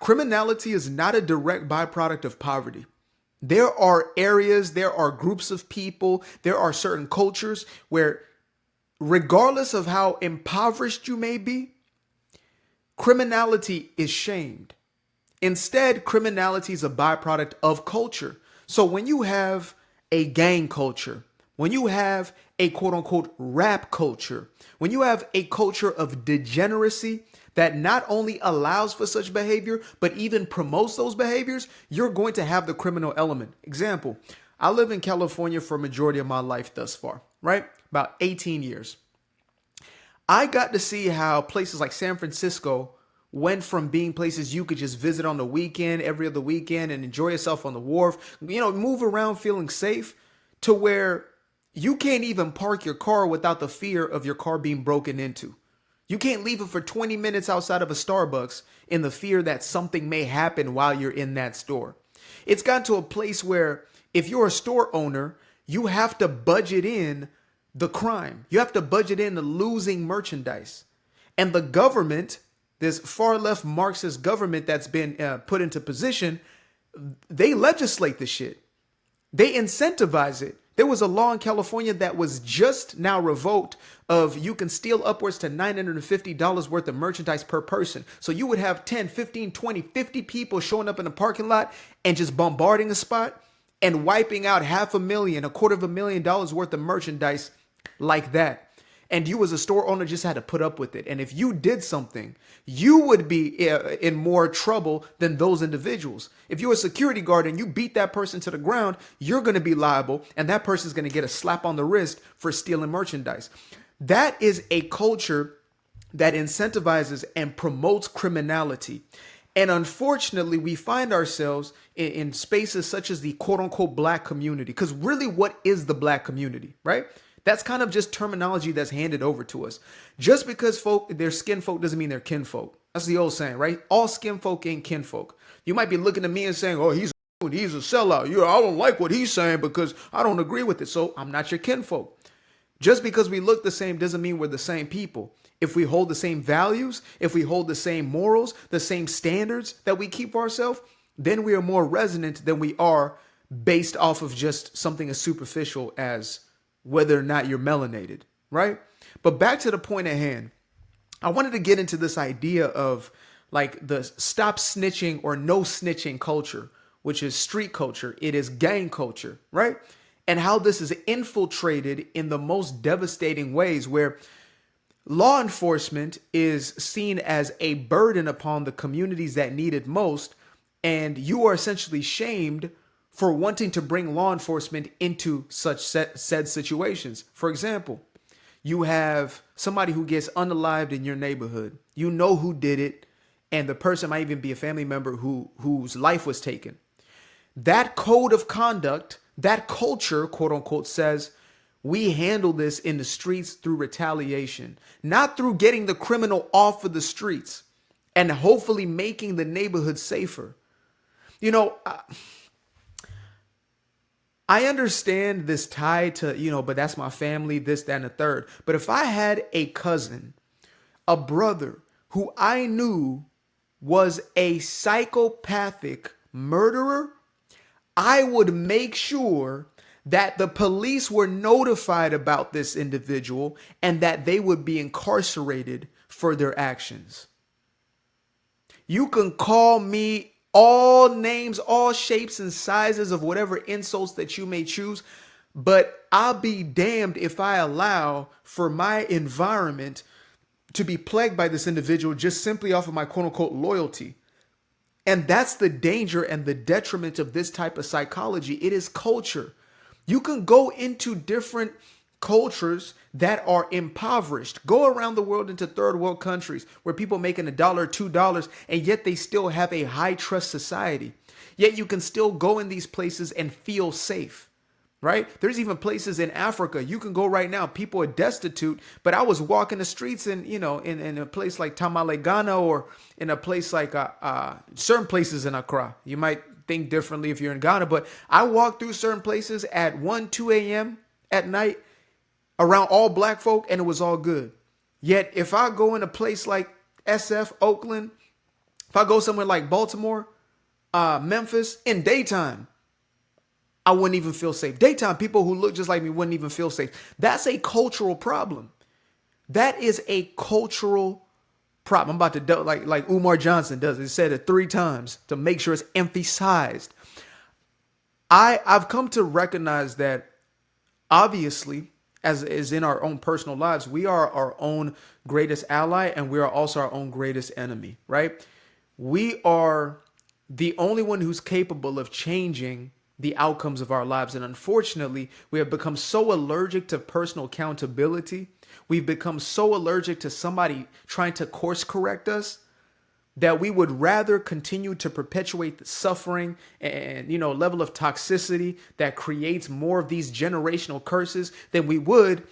criminality is not a direct byproduct of poverty. There are areas, there are groups of people, there are certain cultures where, regardless of how impoverished you may be, criminality is shamed. Instead, criminality is a byproduct of culture. So when you have a gang culture, when you have a quote unquote rap culture, when you have a culture of degeneracy that not only allows for such behavior, but even promotes those behaviors, you're going to have the criminal element. Example, I live in California for a majority of my life thus far, right? About 18 years. I got to see how places like San Francisco went from being places you could just visit on the weekend, every other weekend, and enjoy yourself on the wharf, move around feeling safe, to where you can't even park your car without the fear of your car being broken into. You can't leave it for 20 minutes outside of a Starbucks in the fear that something may happen while you're in that store. It's gotten to a place where if you're a store owner, you have to budget in the crime. You have to budget in the losing merchandise. And the government, this far left Marxist government that's been put into position, they legislate the shit. They incentivize it. There was a law in California that was just now revoked of you can steal upwards to $950 worth of merchandise per person. So you would have 10, 15, 20, 50 people showing up in a parking lot and just bombarding a spot and wiping out $500,000, $250,000 worth of merchandise like that. And you as a store owner just had to put up with it. And if you did something, you would be in more trouble than those individuals. If you're a security guard and you beat that person to the ground, you're going to be liable. And that person's going to get a slap on the wrist for stealing merchandise. That is a culture that incentivizes and promotes criminality. And unfortunately, we find ourselves in spaces such as the quote unquote black community. Because really, what is the black community, right? That's kind of just terminology that's handed over to us. Just because they're skin folk doesn't mean they're kinfolk. That's the old saying, right? All skin folk ain't kinfolk. You might be looking at me and saying, oh, he's a sellout. I don't like what he's saying because I don't agree with it. So I'm not your kinfolk. Just because we look the same doesn't mean we're the same people. If we hold the same values, if we hold the same morals, the same standards that we keep for ourselves, then we are more resonant than we are based off of just something as superficial as whether or not you're melanated, right? But back to the point at hand, I wanted to get into this idea of like the stop snitching or no snitching culture, which is street culture. It is gang culture, right? And how this is infiltrated in the most devastating ways, where law enforcement is seen as a burden upon the communities that need it most. And you are essentially shamed for wanting to bring law enforcement into such said situations. For example, you have somebody who gets unalived in your neighborhood. You know who did it, and the person might even be a family member whose life was taken. That code of conduct, that culture, quote unquote, says we handle this in the streets through retaliation, not through getting the criminal off of the streets and hopefully making the neighborhood safer. I understand this tie to, but that's my family, this, that, and the third. But if I had a cousin, a brother who I knew was a psychopathic murderer, I would make sure that the police were notified about this individual and that they would be incarcerated for their actions. You can call me all names, all shapes and sizes of whatever insults that you may choose. But I'll be damned if I allow for my environment to be plagued by this individual just simply off of my quote unquote loyalty. And that's the danger and the detriment of this type of psychology. It is culture. You can go into different cultures that are impoverished. Go around the world into third world countries where people making $1, $2, and yet they still have a high trust society. Yet you can still go in these places and feel safe, right? There's even places in Africa you can go right now. People are destitute, but I was walking the streets in a place like Tamale, Ghana, or in a place like certain places in Accra. You might think differently if you're in Ghana, but I walked through certain places at 1, 2 a.m. at night around all black folk, and it was all good. Yet if I go in a place like SF, Oakland, If I go somewhere like Baltimore, Memphis, in daytime, I wouldn't even feel safe. Daytime, people who look just like me wouldn't even feel safe. That's a cultural problem. That is a cultural problem. I'm about to do like Umar Johnson does. He said it 3 times to make sure it's emphasized. I've come to recognize that obviously, as is in our own personal lives, we are our own greatest ally and we are also our own greatest enemy, right? We are the only one who's capable of changing the outcomes of our lives. And unfortunately, we have become so allergic to personal accountability. We've become so allergic to somebody trying to course correct us that we would rather continue to perpetuate the suffering and, level of toxicity that creates more of these generational curses than we would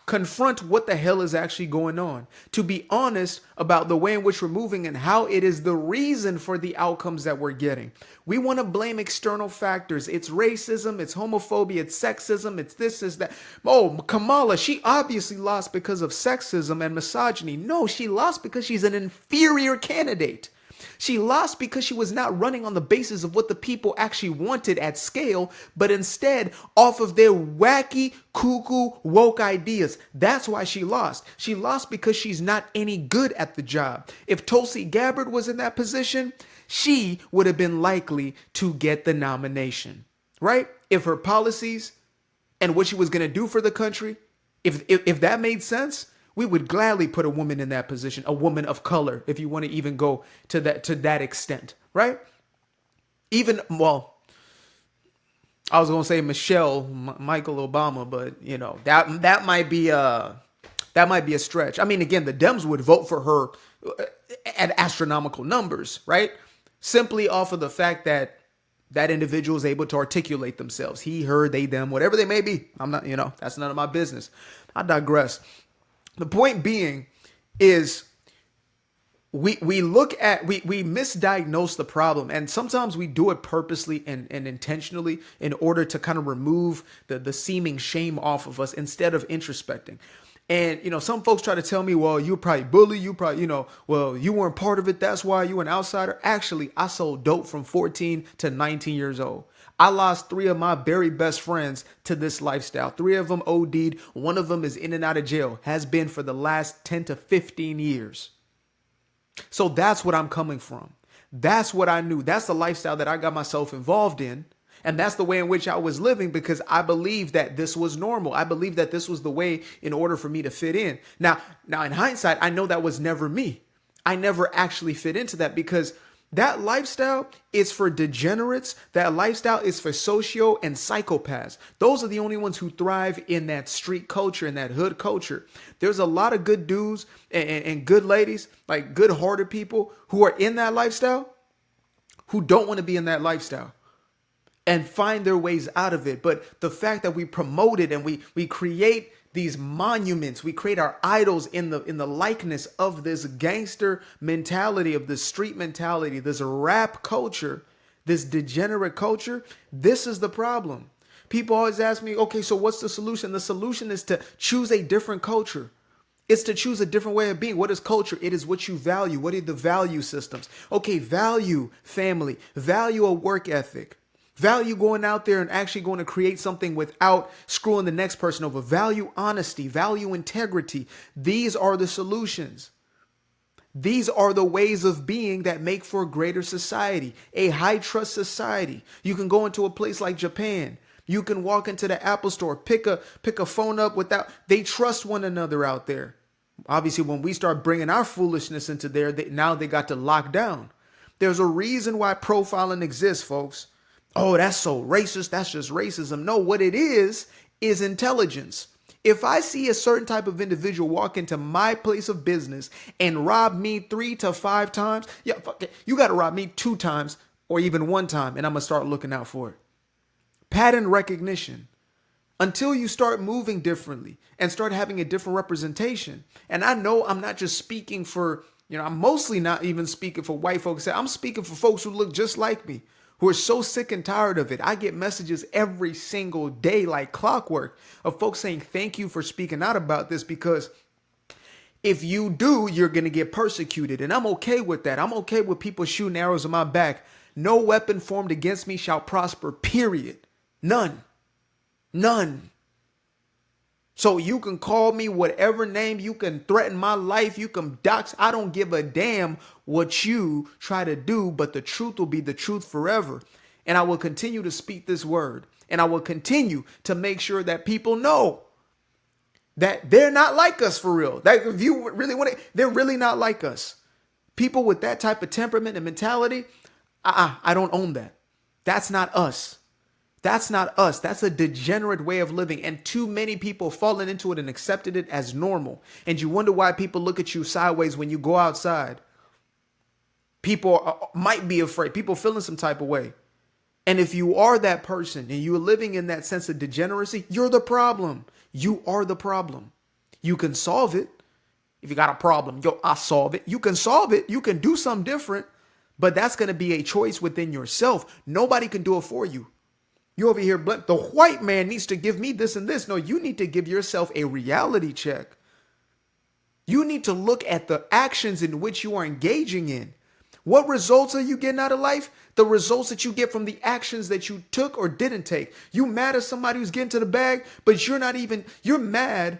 confront what the hell is actually going on. To be honest about the way in which we're moving and how it is the reason for the outcomes that we're getting. We want to blame external factors. It's racism, it's homophobia, it's sexism, it's this, is that. Oh, Kamala, she obviously lost because of sexism and misogyny. No, she lost because she's an inferior candidate. She lost because she was not running on the basis of what the people actually wanted at scale, but instead off of their wacky, cuckoo, woke ideas. That's why she lost. She lost because she's not any good at the job. If Tulsi Gabbard was in that position, she would have been likely to get the nomination, right? If her policies and what she was going to do for the country, if that made sense, we would gladly put a woman in that position, a woman of color, if you want to even go to that extent, right? Even, well, I was gonna say Michael Obama, but that might be a stretch. I mean, again, the Dems would vote for her at astronomical numbers, right? Simply off of the fact that that individual is able to articulate themselves. He, her, they, them, whatever they may be. I'm not, that's none of my business. I digress. The point being is we misdiagnose the problem, and sometimes we do it purposely and intentionally in order to kind of remove the seeming shame off of us instead of introspecting. And, some folks try to tell me, well, you probably bully, you probably, well, you weren't part of it. That's why you an outsider. Actually, I sold dope from 14 to 19 years old. I lost 3 of my very best friends to this lifestyle. 3 of them OD'd. 1 of them is in and out of jail, has been for the last 10 to 15 years. So that's what I'm coming from. That's what I knew. That's the lifestyle that I got myself involved in. And that's the way in which I was living because I believed that this was normal. I believed that this was the way in order for me to fit in. Now in hindsight, I know that was never me. I never actually fit into that because that lifestyle is for degenerates. That lifestyle is for socio and psychopaths. Those are the only ones who thrive in that street culture, in that hood culture. There's a lot of good dudes and good ladies, like good-hearted people who are in that lifestyle who don't want to be in that lifestyle and find their ways out of it. But the fact that we promote it and we create these monuments, we create our idols in the likeness of this gangster mentality, of this street mentality, this rap culture, this degenerate culture. This is the problem. People always ask me, okay, so what's the solution? The solution is to choose a different culture. It's to choose a different way of being. What is culture? It is what you value. What are the value systems? Okay, value family, value a work ethic. Value going out there and actually going to create something without screwing the next person over. Value honesty, value integrity. These are the solutions. These are the ways of being that make for a greater society, a high trust society. You can go into a place like Japan. You can walk into the Apple store, pick a phone up without, they trust one another out there. Obviously, when we start bringing our foolishness into there, now they got to lock down. There's a reason why profiling exists, folks. Oh, that's so racist. That's just racism. No, what it is intelligence. If I see a certain type of individual walk into my place of business and rob me 3 to 5 times, yeah, fuck it. You got to rob me 2 times or even 1 time, and I'm going to start looking out for it. Pattern recognition. Until you start moving differently and start having a different representation. And I know I'm not just speaking for, I'm mostly not even speaking for white folks. I'm speaking for folks who look just like me, who are so sick and tired of it. I get messages every single day like clockwork of folks saying, thank you for speaking out about this, because If you do, you're going to get persecuted. And I'm okay with that. I'm okay with people shooting arrows in my back. No weapon formed against me shall prosper, period. None. None. So you can call me whatever name, you can threaten my life, you can dox. I don't give a damn what you try to do, but the truth will be the truth forever. And I will continue to speak this word. And I will continue to make sure that people know that they're not like us for real. That if you really want to, they're really not like us. People with that type of temperament and mentality, I don't own that. That's not us. That's not us. That's a degenerate way of living. And too many people fallen into it and accepted it as normal. And you wonder why people look at you sideways when you go outside. People might be afraid. People feeling some type of way. And if you are that person and you're living in that sense of degeneracy, you're the problem. You are the problem. You can solve it. If you got a problem, I'll solve it. You can solve it. You can do something different. But that's going to be a choice within yourself. Nobody can do it for you. You over here, the white man needs to give me this and this. No, you need to give yourself a reality check. You need to look at the actions in which you are engaging in. What results are you getting out of life? The results that you get from the actions that you took or didn't take. You mad at somebody who's getting to the bag, but you're mad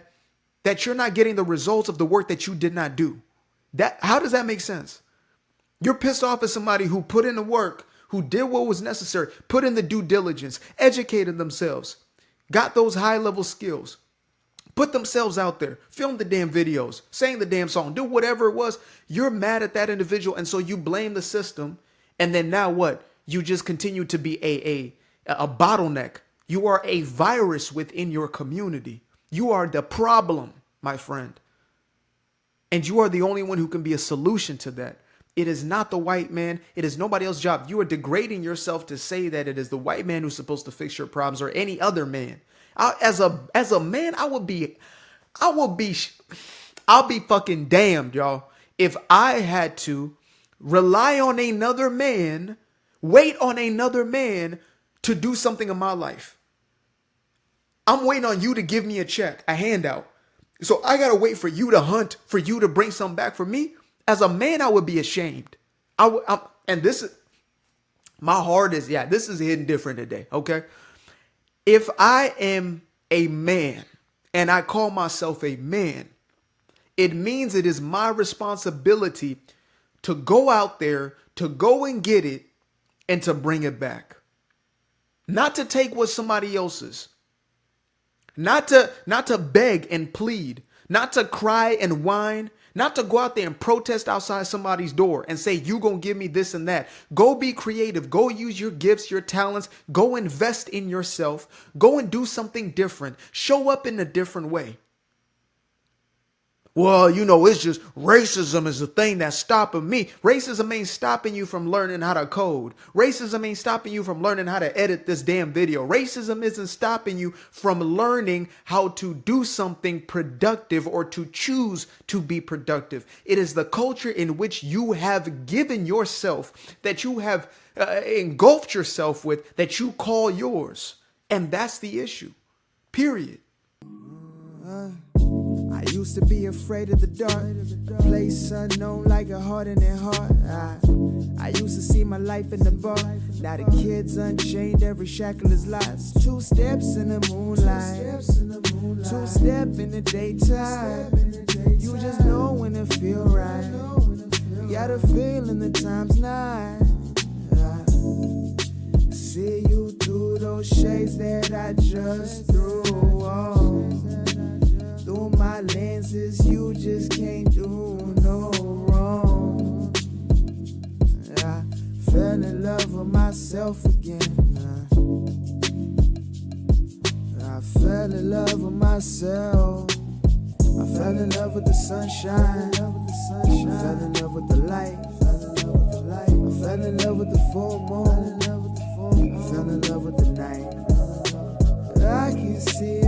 that you're not getting the results of the work that you did not do. How does that make sense? You're pissed off at somebody who put in the work, who did what was necessary, put in the due diligence, educated themselves, got those high-level skills, put themselves out there, filmed the damn videos, sang the damn song, do whatever it was. You're mad at that individual, and so you blame the system, and then now what? You just continue to be a bottleneck. You are a virus within your community. You are the problem, my friend. And you are the only one who can be a solution to that. It is not the white man. It is nobody else's job. You are degrading yourself to say that it is the white man who's supposed to fix your problems or any other man. As a man, I'll be fucking damned, y'all, if I had to rely on another man, wait on another man to do something in my life. I'm waiting on you to give me a check, a handout. So I got to wait for you to hunt, for you to bring something back for me. As a man, I would be ashamed. And this is, my heart is, this is hitting different today, okay? If I am a man and I call myself a man, it means it is my responsibility to go out there, to go and get it, and to bring it back. Not to take what's somebody else's. Not to beg and plead. Not to cry and whine. Not to go out there and protest outside somebody's door and say, you gonna give me this and that. Go be creative. Go use your gifts, your talents. Go invest in yourself. Go and do something different. Show up in a different way. Well, it's just racism is the thing that's stopping me. Racism ain't stopping you from learning how to code. Racism ain't stopping you from learning how to edit this damn video. Racism isn't stopping you from learning how to do something productive or to choose to be productive. It is the culture in which you have given yourself, that you have engulfed yourself with, that you call yours. And that's the issue. Period. I used to be afraid of the dark, place unknown like a hardening heart. I used to see my life in the bar. Now the kids unchained, every shackle is lost. 2 steps in the moonlight, 2 step in the daytime. You just know when it feel right. You got a feeling the time's not. See you through those shades that I just threw on. Through my lenses, you just can't do no wrong. I fell in love with myself again. I fell in love with myself. I fell in love with the sunshine. I fell in love with the light. I fell in love with the full moon. I fell in love with the night. I can see